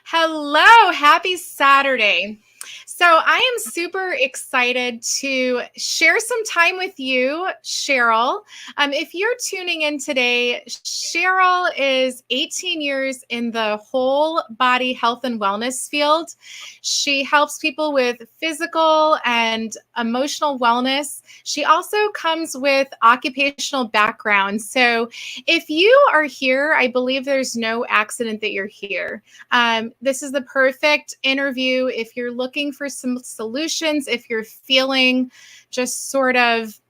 Hello, happy Saturday. So, I am super excited to share some time with you, Cheryl. If you're tuning in today, Cheryl is 18 years in the whole body health and wellness field. She helps people with physical and emotional wellness. She also comes with occupational background. So, if you are here, I believe there's no accident that you're here. This is the perfect interview if you're looking for some solutions, if you're feeling just sort of,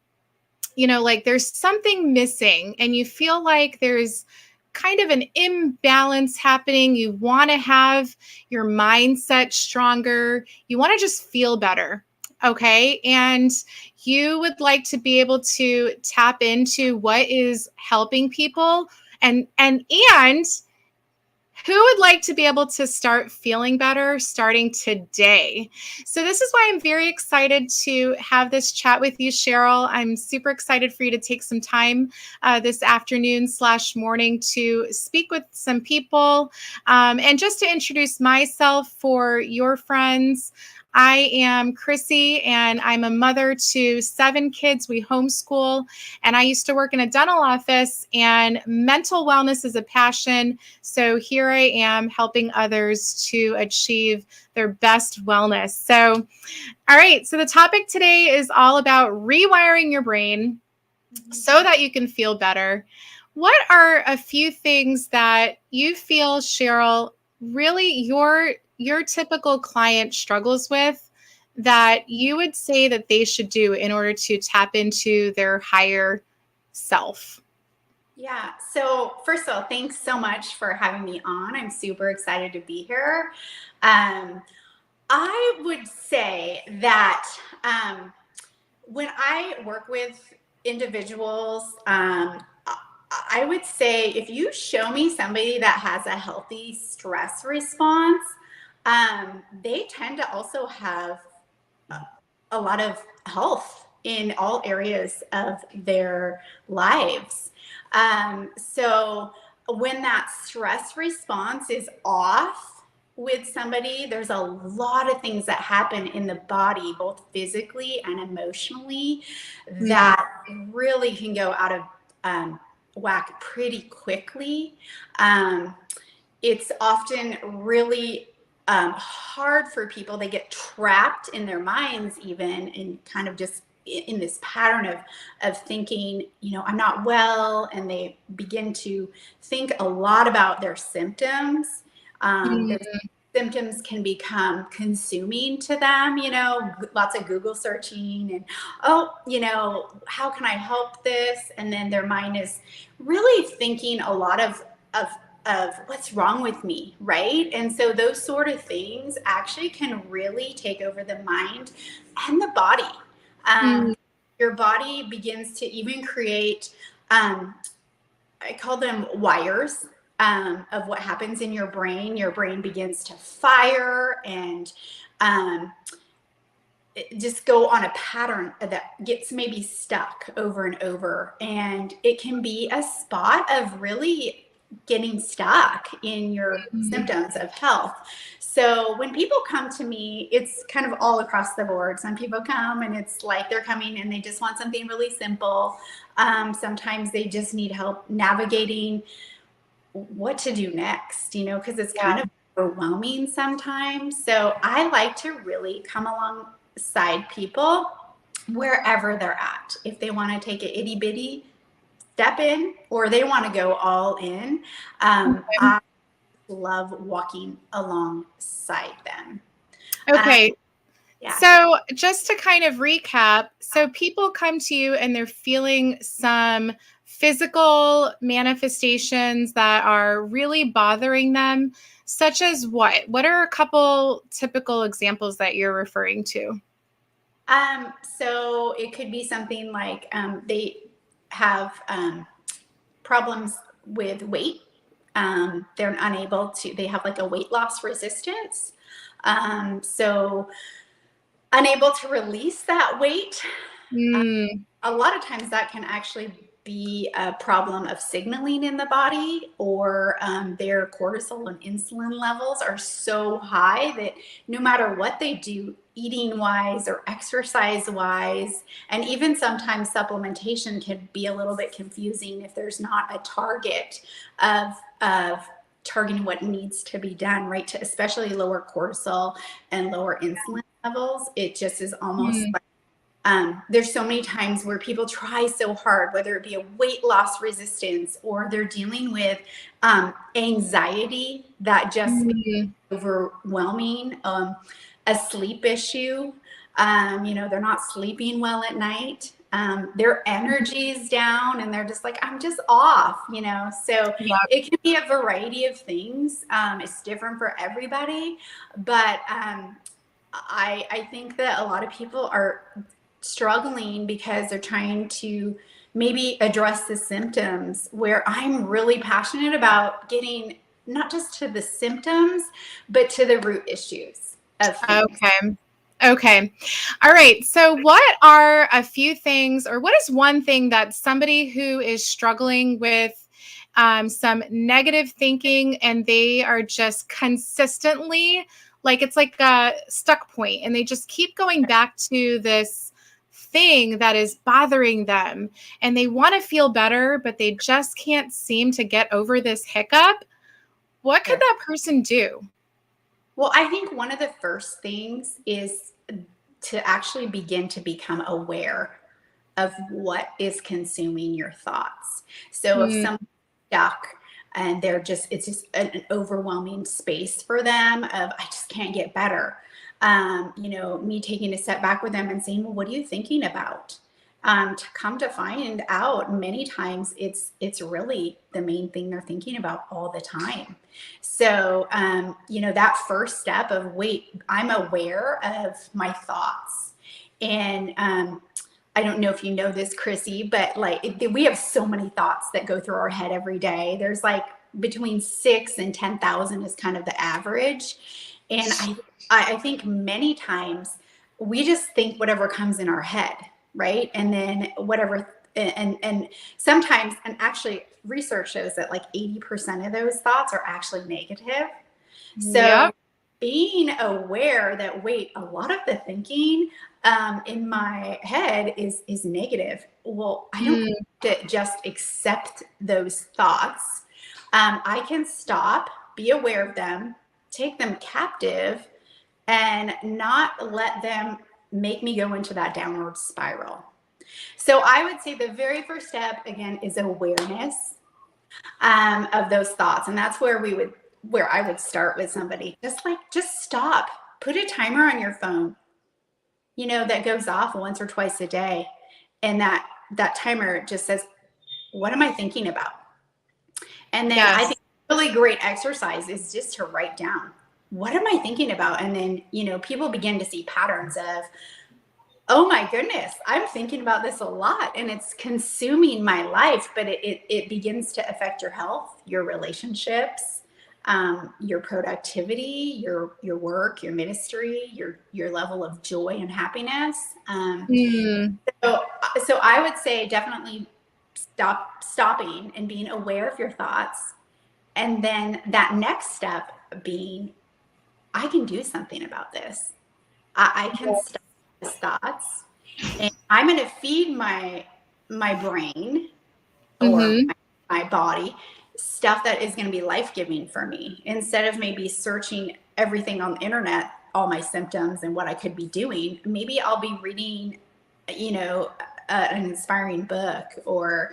like there's something missing and you feel like there's kind of an imbalance happening. You want to have your mindset stronger. You want to just feel better. Okay. And you would like to be able to tap into what is helping people and who would like to be able to start feeling better starting today? So, this is why I'm very excited to have this chat with you, Cheryl. I'm super excited for you to take some time this afternoon/morning to speak with some people. And just to introduce myself for your friends, I am Chrissy, and I'm a mother to 7 kids. We homeschool, and I used to work in a dental office, and mental wellness is a passion. So here I am helping others to achieve their best wellness. So, all right. So the topic today is all about rewiring your brain so that you can feel better. What are a few things that you feel, Cheryl, really your typical client struggles with that you would say that they should do in order to tap into their higher self? Yeah. So first of all, thanks so much for having me on. I'm super excited to be here. I would say that when I work with individuals, I would say if you show me somebody that has a healthy stress response, they tend to also have a lot of health in all areas of their lives. So when that stress response is off with somebody, there's a lot of things that happen in the body, both physically and emotionally, that really can go out of whack pretty quickly. It's often really hard for people. They get trapped in their minds, even, and kind of just in this pattern of thinking, I'm not well, and they begin to think a lot about their symptoms. Their symptoms can become consuming to them, lots of Google searching and, how can I help this? And then their mind is really thinking a lot of what's wrong with me, right? And so those sort of things actually can really take over the mind and the body. Your body begins to even create, I call them wires of what happens in your brain. Your brain begins to fire and just go on a pattern that gets maybe stuck over and over. And it can be a spot of really getting stuck in your symptoms of health. So when people come to me, it's kind of all across the board. Some people come and it's like they're coming and they just want something really simple. Sometimes they just need help navigating what to do next, because it's kind of overwhelming sometimes. So I like to really come alongside people wherever they're at. If they want to take an itty bitty step in, or they want to go all in, I love walking alongside them. Okay. So just to kind of recap, so people come to you and they're feeling some physical manifestations that are really bothering them, such as what? What are a couple typical examples that you're referring to? So it could be something like they have problems with weight. They're unable to, they have like a weight loss resistance. So unable to release that weight. A lot of times that can actually be a problem of signaling in the body, or their cortisol and insulin levels are so high that no matter what they do, eating wise or exercise wise, and even sometimes supplementation can be a little bit confusing if there's not a target of targeting what needs to be done, right? To especially lower cortisol and lower insulin levels. It just is almost like, there's so many times where people try so hard, whether it be a weight loss resistance or they're dealing with anxiety that just is overwhelming, a sleep issue. They're not sleeping well at night. Their energy's down and they're just like, I'm just off, So it can be a variety of things. It's different for everybody, but I think that a lot of people are struggling because they're trying to maybe address the symptoms, where I'm really passionate about getting not just to the symptoms, but to the root issues of things. Okay. All right. So what are a few things, or what is one thing that somebody who is struggling with some negative thinking and they are just consistently, like, it's like a stuck point and they just keep going back to this thing that is bothering them and they want to feel better, but they just can't seem to get over this hiccup? What could that person do? Well, I think one of the first things is to actually begin to become aware of what is consuming your thoughts. So if someone's stuck and it's just an overwhelming space for them of, I just can't get better. Me taking a step back with them and saying, well, what are you thinking about? To come to find out, many times it's really the main thing they're thinking about all the time. So, that first step of, wait, I'm aware of my thoughts. And I don't know if you know this, Chrissy, but we have so many thoughts that go through our head every day. There's like between 6,000 and 10,000 is kind of the average. And I think many times we just think whatever comes in our head, right? And then whatever, and sometimes, and actually research shows that like 80% of those thoughts are actually negative. So being aware that, wait, a lot of the thinking in my head is negative. Well, I don't have to just accept those thoughts. I can stop, be aware of them, take them captive, and not let them make me go into that downward spiral. So I would say the very first step, again, is awareness of those thoughts. And that's where I would start with somebody. Just stop. Put a timer on your phone, that goes off once or twice a day. And that timer just says, what am I thinking about? And then I think a really great exercise is just to write down, what am I thinking about? And then, people begin to see patterns of, oh my goodness, I'm thinking about this a lot and it's consuming my life, but it begins to affect your health, your relationships, your productivity, your work, your ministry, your level of joy and happiness. So I would say definitely stopping and being aware of your thoughts. And then that next step being, I can do something about this. I can stop these thoughts, and I'm going to feed my brain or my body stuff that is going to be life-giving for me, instead of maybe searching everything on the internet, all my symptoms and what I could be doing. Maybe I'll be reading, an inspiring book, or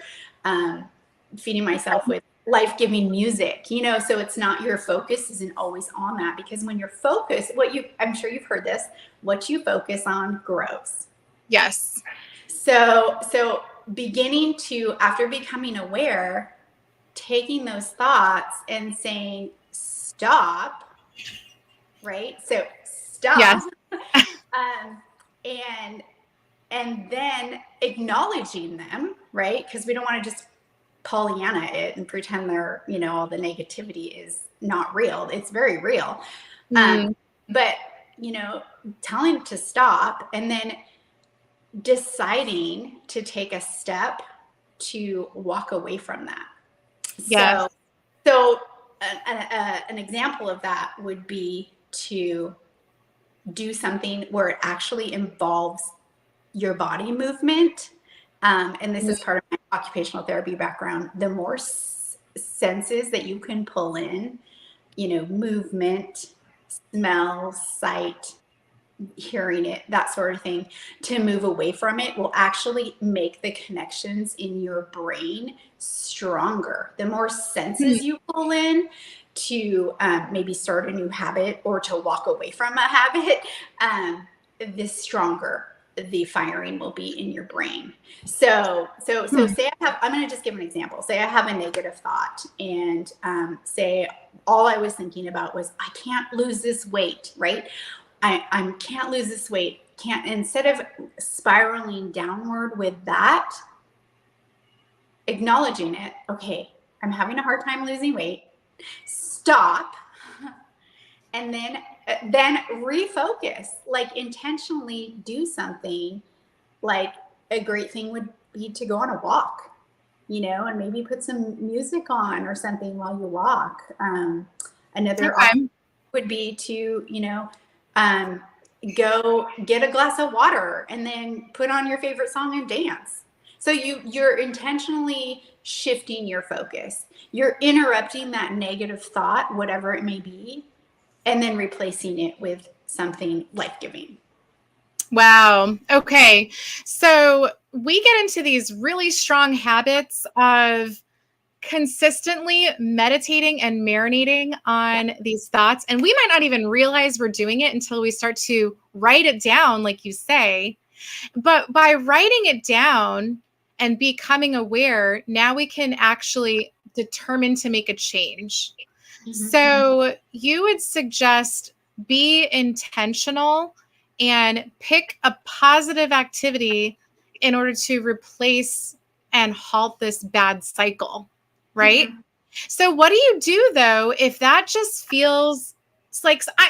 feeding myself with life-giving music, so it's not, your focus isn't always on that, because when you're focused, I'm sure you've heard this, what you focus on grows. Yes. So beginning to, after becoming aware, taking those thoughts and saying, stop, right? So stop. Yes. And then acknowledging them, right? Because we don't want to just Pollyanna it and pretend they're, all the negativity is not real. It's very real. But, telling to stop, and then deciding to take a step to walk away from that. Yes. So an example of that would be to do something where it actually involves your body movement. And this is part of my occupational therapy background. The more senses that you can pull in, movement, smell, sight, hearing it, that sort of thing, to move away from it will actually make the connections in your brain stronger. The more senses you pull in to maybe start a new habit or to walk away from a habit, the stronger the firing will be in your brain. So say I'm going to just give an example. Say I have a negative thought, and say all I was thinking about was, I can't lose this weight, right? I can't lose this weight. Instead of spiraling downward with that, acknowledging it. Okay, I'm having a hard time losing weight. Stop. And then refocus, like intentionally do something. Like a great thing would be to go on a walk, and maybe put some music on or something while you walk. Another option would be to, go get a glass of water and then put on your favorite song and dance. So you're intentionally shifting your focus. You're interrupting that negative thought, whatever it may be, and then replacing it with something life-giving. Wow. Okay. So we get into these really strong habits of consistently meditating and marinating on these thoughts. And we might not even realize we're doing it until we start to write it down, like you say. But by writing it down and becoming aware, now we can actually determine to make a change. Mm-hmm. So you would suggest be intentional and pick a positive activity in order to replace and halt this bad cycle. Right? Mm-hmm. So what do you do though, if that just feels,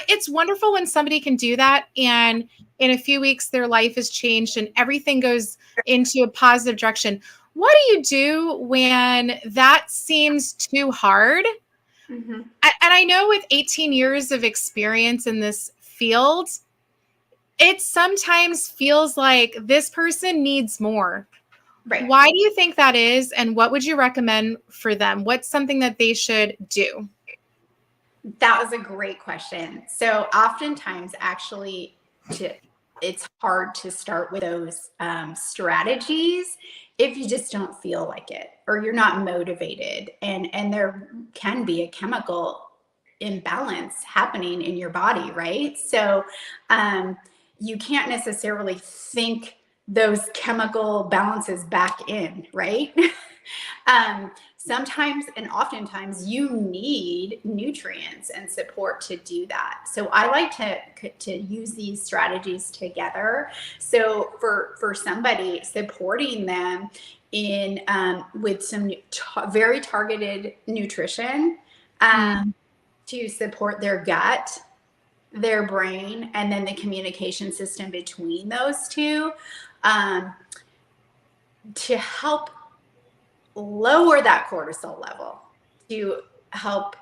it's wonderful when somebody can do that and in a few weeks their life has changed and everything goes into a positive direction. What do you do when that seems too hard? Mm-hmm. And I know with 18 years of experience in this field, it sometimes feels like this person needs more. Right. Why do you think that is? And what would you recommend for them? What's something that they should do? That was a great question. So oftentimes, actually, it's hard to start with those strategies if you just don't feel like it or you're not motivated. And there can be a chemical imbalance happening in your body, right? So you can't necessarily think those chemical balances back in, right? Sometimes and oftentimes you need nutrients and support to do that. So I like to use these strategies together. So for somebody, supporting them in with some very targeted nutrition to support their gut, their brain, and then the communication system between those two, to help lower that cortisol level, to help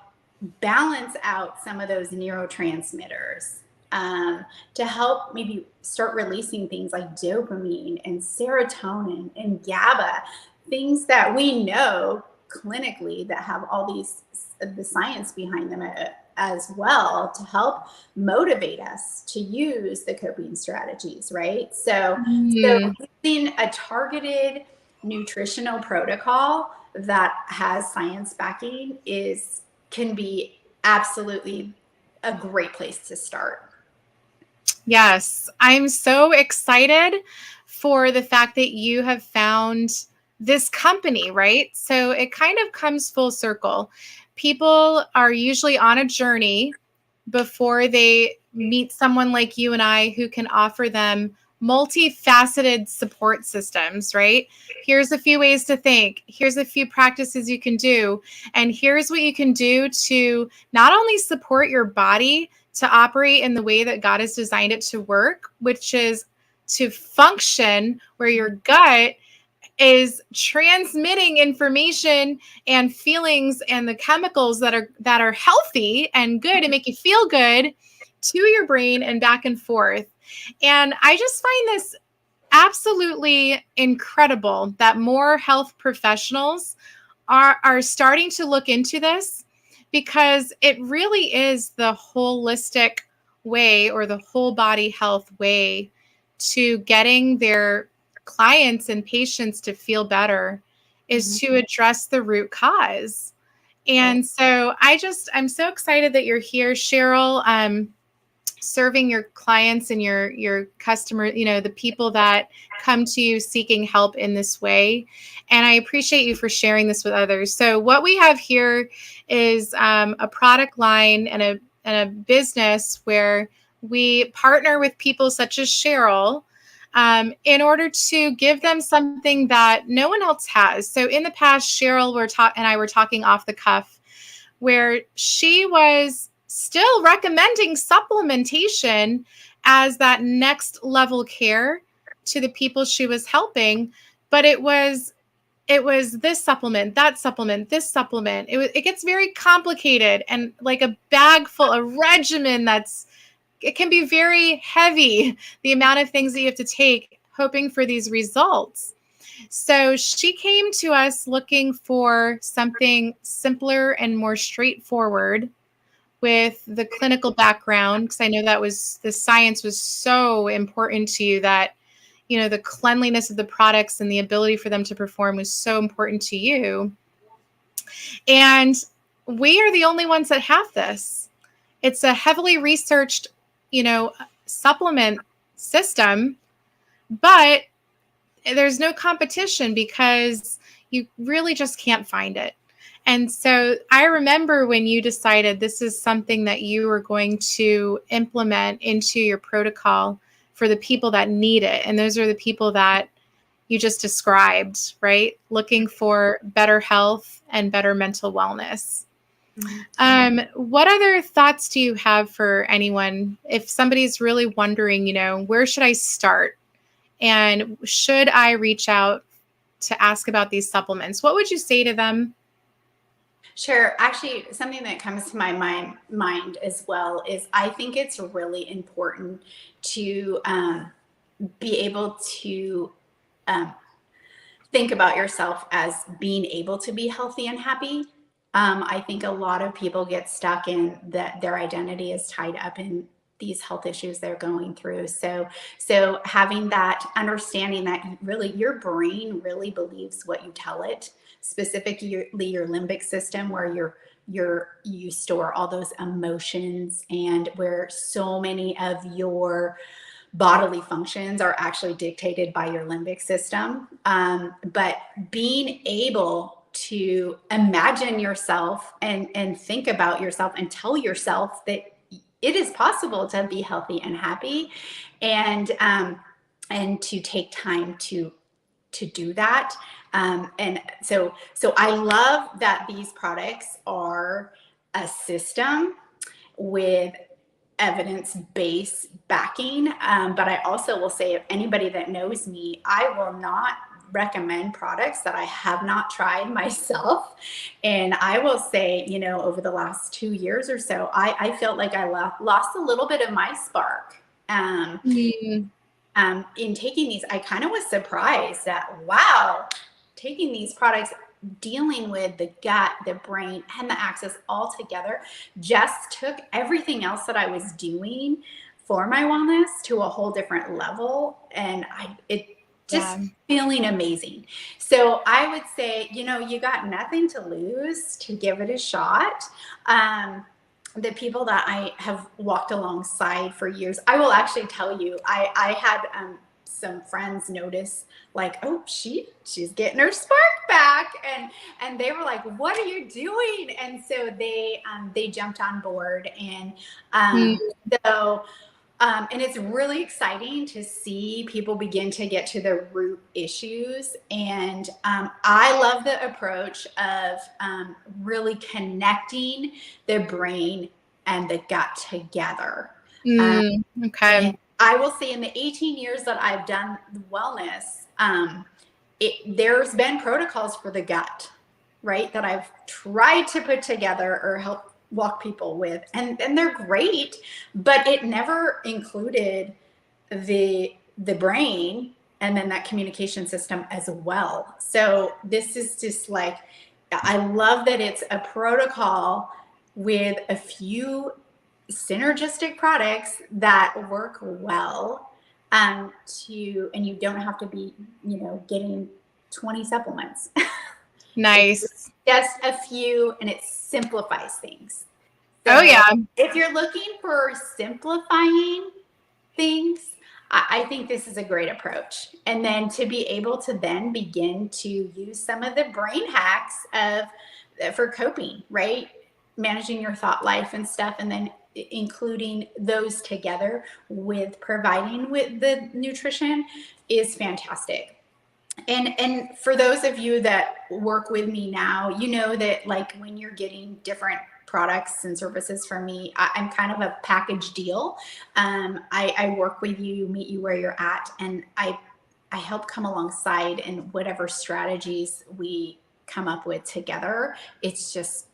balance out some of those neurotransmitters, to help maybe start releasing things like dopamine and serotonin and GABA, things that we know clinically that have all the science behind them as well, to help motivate us to use the coping strategies, right? So using a targeted nutritional protocol that has science backing can be absolutely a great place to start. Yes, I'm so excited for the fact that you have found this company, right? So it kind of comes full circle. People are usually on a journey before they meet someone like you and I who can offer them multifaceted support systems, right? Here's a few ways to think. Here's a few practices you can do. And here's what you can do to not only support your body to operate in the way that God has designed it to work, which is to function where your gut is transmitting information and feelings and the chemicals that are healthy and good and make you feel good to your brain and back and forth. And I just find this absolutely incredible that more health professionals are starting to look into this, because it really is the holistic way, or the whole body health way, to getting their clients and patients to feel better, is to address the root cause. Right. And so I'm so excited that you're here, Cheryl, serving your clients and your customer, the people that come to you seeking help in this way. And I appreciate you for sharing this with others. So what we have here is a product line and a business where we partner with people such as Cheryl, in order to give them something that no one else has. So in the past, Cheryl and I were talking off the cuff, where she was still recommending supplementation as that next level care to the people she was helping, but it was this supplement, that supplement, this supplement. It gets very complicated, and like a bag full, a regimen it can be very heavy, the amount of things that you have to take hoping for these results. So she came to us looking for something simpler and more straightforward with the clinical background, because I know the science was so important to you, that the cleanliness of the products and the ability for them to perform was so important to you. And we are the only ones that have this. It's a heavily researched, supplement system, but there's no competition because you really just can't find it. And so I remember when you decided this is something that you were going to implement into your protocol for the people that need it. And those are the people that you just described, right? Looking for better health and better mental wellness. What other thoughts do you have for anyone if somebody's really wondering, where should I start? And should I reach out to ask about these supplements? What would you say to them? Sure. Actually, something that comes to my mind as well is I think it's really important to be able to think about yourself as being able to be healthy and happy. I think a lot of people get stuck in that their identity is tied up in these health issues they're going through. So having that understanding that really your brain really believes what you tell it, specifically your limbic system, where you store all those emotions, and where so many of your bodily functions are actually dictated by your limbic system. But being able to imagine yourself and think about yourself and tell yourself that it is possible to be healthy and happy, and to take time to do that. And so I love that these products are a system with evidence-based backing. But I also will say, if anybody that knows me, I will not recommend products that I have not tried myself. And I will say, over the last 2 years or so, I felt like I lost a little bit of my spark. In taking these, I kind of was surprised that, wow, taking these products, dealing with the gut, the brain, and the axis all together, just took everything else that I was doing for my wellness to a whole different level. And feeling amazing. So I would say, you got nothing to lose to give it a shot. The people that I have walked alongside for years, I will actually tell you, I had some friends notice, like, oh, she's getting her spark back, and they were like, what are you doing? And so they jumped on board, and and it's really exciting to see people begin to get to the root issues. And I love the approach of really connecting the brain and the gut together. Okay. I will say, in the 18 years that I've done wellness, there's been protocols for the gut, right, that I've tried to put together or help walk people with, and they're great, but it never included the brain and then that communication system as well. So this is just like, I love that it's a protocol with a few synergistic products that work well, and you don't have to be, getting 20 supplements. Nice. It's just a few, and it simplifies things. So, oh yeah. If you're looking for simplifying things, I think this is a great approach. And then to be able to then begin to use some of the brain hacks for coping, right? Managing your thought life and stuff, and then including those together with providing with the nutrition is fantastic. And for those of you that work with me now, you know that like when you're getting different products and services from me, I'm kind of a package deal. I work with you, meet you where you're at, and I help come alongside in whatever strategies we come up with together. It's just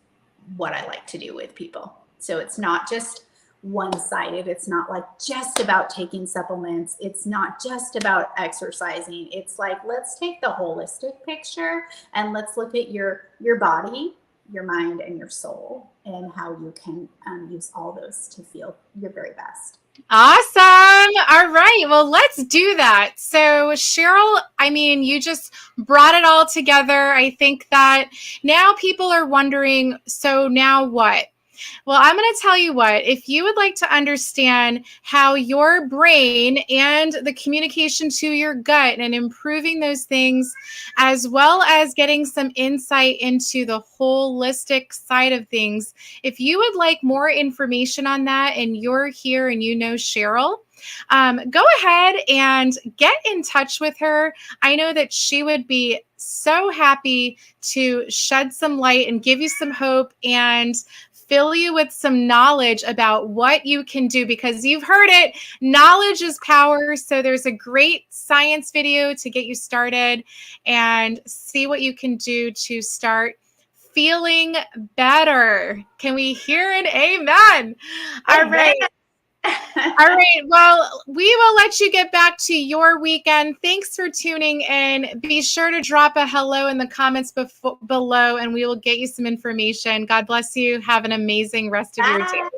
what I like to do with people. So it's not just one-sided. It's not like just about taking supplements. It's not just about exercising. It's like, let's take the holistic picture and let's look at your body, your mind, and your soul, and how you can use all those to feel your very best. Awesome. All right. Well, let's do that. So Cheryl, I mean, you just brought it all together. I think that now people are wondering, so now what? Well, I'm going to tell you what, if you would like to understand how your brain and the communication to your gut and improving those things, as well as getting some insight into the holistic side of things, if you would like more information on that and you're here and you know Cheryl, go ahead and get in touch with her. I know that she would be so happy to shed some light and give you some hope and fill you with some knowledge about what you can do, because you've heard it, knowledge is power. So there's a great science video to get you started and see what you can do to start feeling better. Can we hear an amen? All right. All right. Well, we will let you get back to your weekend. Thanks for tuning in. Be sure to drop a hello in the comments below, and we will get you some information. God bless you. Have an amazing rest of your day.